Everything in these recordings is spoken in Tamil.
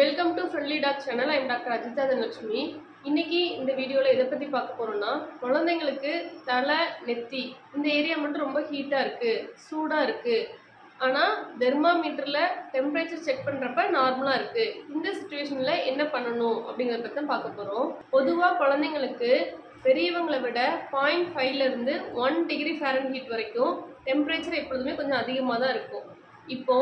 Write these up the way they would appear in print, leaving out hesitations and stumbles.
Welcome to friendly talk channel. I'm doctor Ajitha Dhanalakshmi. இன்னைக்கு இந்த வீடியோவில் எதை பற்றி பார்க்க போகிறோம்னா, குழந்தைங்களுக்கு தலை நெத்தி இந்த ஏரியா மட்டும் ரொம்ப ஹீட்டாக இருக்குது, சூடாக இருக்குது. ஆனால் தெர்மாமீட்டரில் டெம்பரேச்சர் செக் பண்ணுறப்ப நார்மலாக இருக்குது. இந்த சுச்சுவேஷனில் என்ன பண்ணணும் அப்படிங்கிறத தான் பார்க்க போகிறோம். பொதுவாக குழந்தைங்களுக்கு பெரியவங்களை விட 0.5லேருந்து 1 டிகிரி ஃபாரன்ஹீட் வரைக்கும் டெம்பரேச்சர் எப்பொழுதுமே கொஞ்சம் அதிகமாக தான் இருக்கும். இப்போ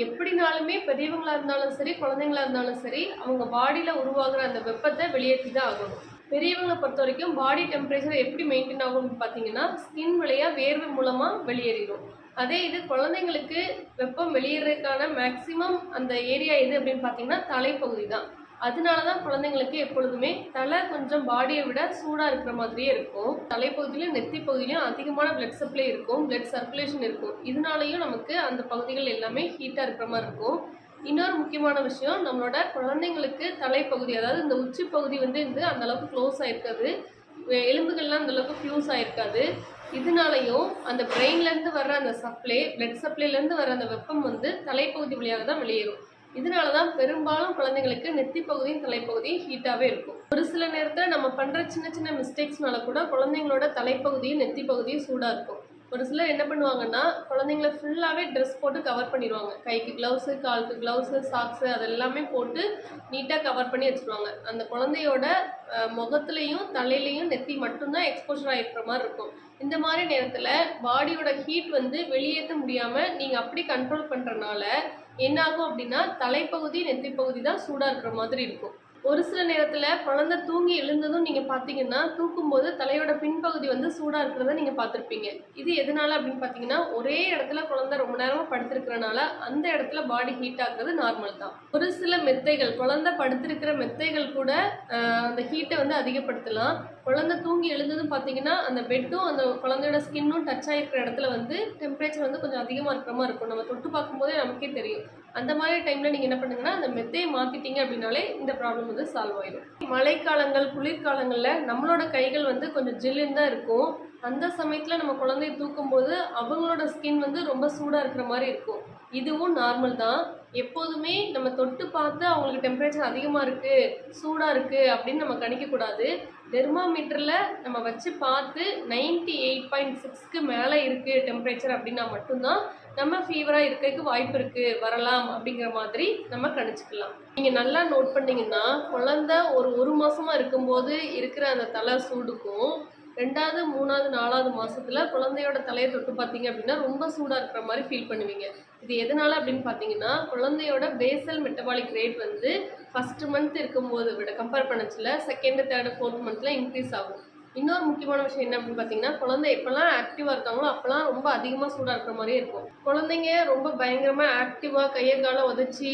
எப்படினாலுமே பெரியவங்களா இருந்தாலும் சரி, குழந்தைங்களா இருந்தாலும் சரி, அவங்க பாடியில் உருவாகிற அந்த வெப்பத்தை வெளியேற்றி தான் ஆகணும். பெரியவங்களை பொறுத்த வரைக்கும் பாடி டெம்பரேச்சர் எப்படி மெயின்டைன் ஆகும்னு பார்த்தீங்கன்னா, ஸ்கின் வழியாக வேர்வை மூலமாக வெளியேறிடும். அதே இது குழந்தைங்களுக்கு வெப்பம் வெளியேறதுக்கான மேக்சிமம் அந்த ஏரியா எது அப்படின்னு பார்த்தீங்கன்னா தலைப்பகுதி தான். அதனால தான் குழந்தைங்களுக்கு எப்பொழுதுமே தலை கொஞ்சம் பாடியை விட சூடாக இருக்கிற மாதிரியே இருக்கும். தலைப்பகுதியிலும் நெத்தி பகுதியிலும் அதிகமான பிளட் சப்ளை இருக்கும், பிளட் சர்க்குலேஷன் இருக்கும். இதனாலையும் நமக்கு அந்த பகுதிகள் எல்லாமே ஹீட்டாக இருக்கிற மாதிரி இருக்கும். இன்னொரு முக்கியமான விஷயம், நம்மளோட குழந்தைங்களுக்கு தலைப்பகுதி, அதாவது இந்த உச்சி பகுதி இந்த அந்த அளவுக்கு க்ளோஸ் ஆகிருக்காது, எலும்புகள்லாம் அந்த அளவுக்கு ஃபியூஸ் ஆகிருக்காது. இதனாலையும் அந்த பிரெயின்லேருந்து வர்ற அந்த சப்ளை, பிளட் சப்ளைலேருந்து வர அந்த வெப்பம் தலைப்பகுதி வழியாக தான் வெளியேறும். இதனால தான் பெரும்பாலும் குழந்தைங்களுக்கு நெத்தி பகுதியும் தலைப்பகுதியும் ஹீட்டாகவே இருக்கும். ஒரு சில நேரத்தில் நம்ம பண்ணுற சின்ன சின்ன மிஸ்டேக்ஸ்னால கூட குழந்தைங்களோட தலைப்பகுதியும் நெத்தி பகுதியும் சூடாக இருக்கும். ஒரு சிலர் என்ன பண்ணுவாங்கன்னா, குழந்தைங்கள ஃபுல்லாகவே ட்ரெஸ் போட்டு கவர் பண்ணிடுவாங்க. கைக்கு க்ளவுஸு, காலுக்கு க்ளவுஸு, சாக்ஸு அதெல்லாமே போட்டு நீட்டாக கவர் பண்ணி வச்சுருவாங்க. அந்த குழந்தையோட முகத்துலேயும் தலையிலையும் நெத்தி மட்டும்தான் எக்ஸ்போஷர் ஆகிருக்கிற மாதிரி இருக்கும். இந்த மாதிரி நேரத்தில் பாடியோட ஹீட் வெளியேற்ற முடியாமல் நீங்கள் அப்படி கண்ட்ரோல் பண்ணுறனால என்னாகும் அப்படின்னா, தலைப்பகுதி நெத்தி பகுதி தான் சூடாக இருக்கிற மாதிரி இருக்கும். ஒரு சில நேரத்தில் குழந்தை தூங்கி எழுந்ததும் நீங்கள் பார்த்தீங்கன்னா, தூக்கும்போது தலையோட பின்பகுதி சூடாக இருக்கிறத நீங்கள் பார்த்துருப்பீங்க. இது எதனால அப்படின்னு பார்த்தீங்கன்னா, ஒரே இடத்துல குழந்தை ரொம்ப நேரமாக படுத்திருக்கிறனால அந்த இடத்துல பாடி ஹீட் ஆகுறது நார்மல் தான். ஒரு சில மெத்தைகள், குழந்தை படுத்திருக்கிற மெத்தைகள் கூட அந்த ஹீட்டை அதிகப்படுத்தலாம். குழந்தை தூங்கி எழுந்ததும் பார்த்தீங்கன்னா, அந்த பெட்டும் அந்த குழந்தையோட ஸ்கின்னும் டச் ஆகிருக்கிற இடத்துல டெம்பரேச்சர் கொஞ்சம் அதிகமாக இருக்கிற மாதிரி இருக்கும். நம்ம தொட்டு பார்க்கும்போதே நமக்கே தெரியும். அந்த மாதிரி டைமில் நீங்கள் என்ன பண்ணுங்கன்னா, அந்த மெத்தையை மாற்றிட்டீங்க அப்படின்னாலே இந்த ப்ராப்ளம் சால்வ் ஆயிடும். மழைக்காலங்கள், குளிர்காலங்களில் நம்மளோட கைகள் கொஞ்சம் ஜில்லுன்னு தான் இருக்கும். அந்த சமயத்தில் நம்ம குழந்தைய தூக்கும்போது அவங்களோட ஸ்கின் ரொம்ப சூடாக இருக்கிற மாதிரி இருக்கும். இதுவும் நார்மல் தான். எப்போதுமே நம்ம தொட்டு பார்த்து அவங்களுக்கு டெம்பரேச்சர் அதிகமாக இருக்குது, சூடாக இருக்குது அப்படின்னு நம்ம கணிக்கக்கூடாது. தெர்மாமீட்டரில் நம்ம வச்சு பார்த்து 98.6க்கு மேலே இருக்குது டெம்பரேச்சர் அப்படின்னா மட்டும்தான் நம்ம ஃபீவராக இருக்கிறதுக்கு வாய்ப்பு இருக்குது, வரலாம் அப்படிங்கிற மாதிரி நம்ம கணிச்சிக்கலாம். நீங்கள் நல்லா நோட் பண்ணிங்கன்னா, குழந்தை ஒரு மாதமாக இருக்கும்போது இருக்கிற அந்த தலை சூடுக்கும் 2வது, 3வது, 4வது மாதத்தில் குழந்தையோட தலையை தொட்டு பார்த்தீங்க அப்படின்னா ரொம்ப சூடாக இருக்கிற மாதிரி ஃபீல் பண்ணுவீங்க. இது எதனால் அப்படின்னு பார்த்தீங்கன்னா, குழந்தையோட Basel metabolic rate first month இருக்கும்போது விட கம்பேர் பண்ணச்சில் 2nd, 3rd, 4th மந்த்தில் இன்க்ரீஸ் ஆகும். இன்னொரு முக்கியமான விஷயம் என்ன அப்படின்னு பார்த்தீங்கன்னா, குழந்தை எப்போல்லாம் ஆக்டிவாக இருக்காங்களோ அப்போல்லாம் ரொம்ப அதிகமாக சூடாக இருக்கிற மாதிரியே இருக்கும். குழந்தைங்க ரொம்ப பயங்கரமாக ஆக்டிவாக கையை காலை உதச்சி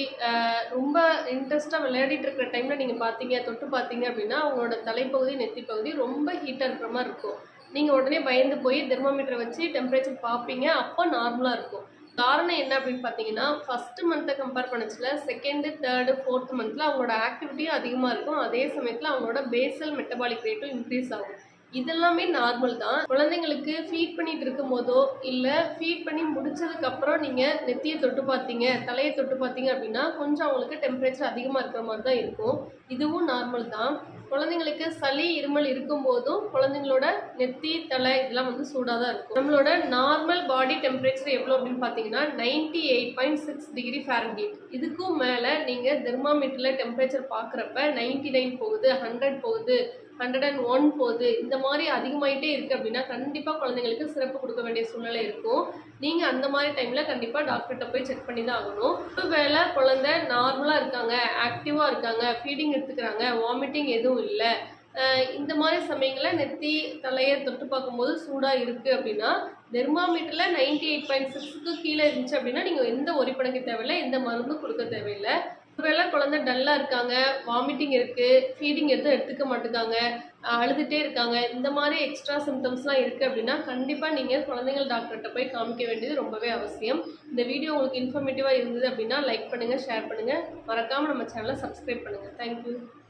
ரொம்ப இன்ட்ரெஸ்ட்டாக விளையாடிட்டு இருக்கிற டைமில் நீங்கள் பார்த்தீங்க, தொட்டு பார்த்தீங்க அப்படின்னா அவங்களோட தலைப்பகுதி, நெத்தி பகுதி ரொம்ப ஹீட்டாக இருக்கிற மாதிரி இருக்கும். நீங்கள் உடனே பயந்து போய் தெர்மாமீட்டரை வச்சு டெம்பரேச்சர் பார்ப்பீங்க, அப்போ நார்மலாக இருக்கும். காரணம் என்ன அப்படின்னு பார்த்தீங்கன்னா, first மந்த்தை compare பண்ணச்சில் 2nd, 3rd, 4th மந்த்தில் அவங்களோட ஆக்டிவிட்டியும் அதிகமாக இருக்கும். அதே சமயத்தில் அவங்களோட பேசல் மெட்டபாலிக் ரேட்டும் இன்க்ரீஸ் ஆகும். இதெல்லாமே நார்மல் தான். குழந்தைங்களுக்கு ஃபீட் பண்ணிட்டு இருக்கும் போதோ இல்லை ஃபீட் பண்ணி முடிச்சதுக்கப்புறம் நீங்கள் நெத்தியை தொட்டு பார்த்தீங்க, தலையை தொட்டு பார்த்தீங்க அப்படின்னா கொஞ்சம் அவங்களுக்கு டெம்பரேச்சர் அதிகமாக இருக்கிற மாதிரி தான் இருக்கும். இதுவும் நார்மல் தான். குழந்தைங்களுக்கு சளி, இருமல் இருக்கும்போதும் குழந்தைங்களோட நெத்தி, தலை இதெல்லாம் சூடாக தான் இருக்கும். நம்மளோட நார்மல் பாடி டெம்பரேச்சர் எவ்வளோ அப்படின்னு பார்த்தீங்கன்னா 98.6 டிகிரி ஃபாரன்ஹீட். இதுக்கும் மேலே நீங்கள் தெர்மாமீட்டரில் டெம்பரேச்சர் பார்க்குறப்ப 99 போகுது, 100 போகுது, 101 போகுது, இந்த மாதிரி அதிகமாகிட்டே இருக்குது அப்படின்னா கண்டிப்பாக குழந்தைங்களுக்கு சிறப்பு கொடுக்க வேண்டிய சூழ்நிலை இருக்கும். நீங்கள் அந்த மாதிரி டைமில் கண்டிப்பாக டாக்டர்கிட்ட போய் செக் பண்ணி தான் ஆகணும். ஒரு வேளை குழந்தை நார்மலாக இருக்காங்க, ஆக்டிவாக இருக்காங்க, ஃபீடிங் எடுத்துக்கிறாங்க, வாமிட்டிங் எதுவும் இல்லை, இந்த மாதிரி சமயங்களில் நெத்தி, தலையை தொட்டு பார்க்கும்போது சூடாக இருக்குது அப்படின்னா தெர்மாமீட்டரில் 98.6க்கு கீழே இருந்துச்சு அப்படின்னா நீங்கள் எந்த ஒரி பணிக்க தேவையில்லை, எந்த மருந்தும் கொடுக்க தேவையில்லை. ஒருவேளை குழந்தை டல்லாக இருக்காங்க, வாமிட்டிங் இருக்குது, ஃபீடிங் எதுவும் எடுத்துக்க மாட்டேங்காங்க, அழுதுகிட்டே இருக்காங்க, இந்த மாதிரி எக்ஸ்ட்ரா சிம்டம்ஸ்லாம் இருக்குது அப்படின்னா கண்டிப்பாக நீங்கள் குழந்தைகள் டாக்டர்கிட்ட போய் காமிக்க வேண்டியது ரொம்பவே அவசியம். இந்த வீடியோ உங்களுக்கு இன்ஃபர்மேட்டிவாக இருந்தது அப்படின்னா லைக் பண்ணுங்கள், ஷேர் பண்ணுங்கள், மறக்காமல் நம்ம சேனலை சப்ஸ்கிரைப் பண்ணுங்கள். தேங்க்யூ.